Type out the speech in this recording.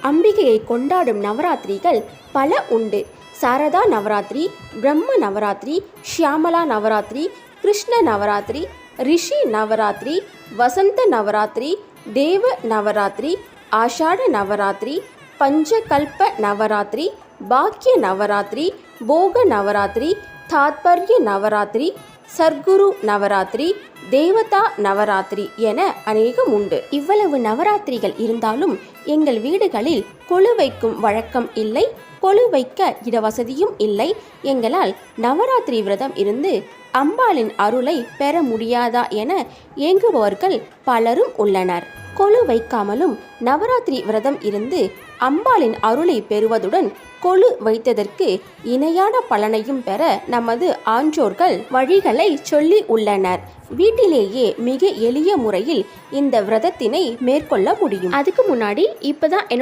அம்பிகையை கொண்டாடும் நவராத்திரிகள் பல உண்டு. சாரதா நவராத்திரி, பிரம்ம நவராத்திரி, ஷியாமலா நவராத்திரி, கிருஷ்ண நவராத்திரி, ரிஷி நவராத்திரி, வசந்த நவராத்திரி, தேவ நவராத்திரி, ஆஷாட நவராத்திரி, பஞ்சகல்ப நவராத்திரி, பாக்கிய நவராத்திரி, போக நவராத்திரி, தாத்பர்ய நவராத்திரி, சர்க்குரு நவராத்திரி, தேவதா நவராத்திரி என அநேகம் உண்டு. இவ்வளவு நவராத்திரிகள் இருந்தாலும் எங்கள் வீடுகளில் கொலு வைக்கும் வழக்கம் இல்லை. கொலு வைக்க இடவசதியும் இல்லை. எங்களால் நவராத்திரி விரதம் இருந்து அம்பாளின் அருளை பெற முடியாதா என ஏங்குபவர்கள் பலரும் உள்ளனர். கொலு வைக்காமலும் நவராத்திரி விரதம் இருந்து அம்பாளின் அருளை பெறுவதுடன் கொலு வைத்ததற்கு இணையான பலனையும் பெற நமது ஆன்றோர்கள் வழிகளை சொல்லி உள்ளனர். வீட்டிலேயே மிக எளிய முறையில் இந்த விரதத்தினை மேற்கொள்ள முடியும். அதுக்கு முன்னாடி இப்பதான் என்னோட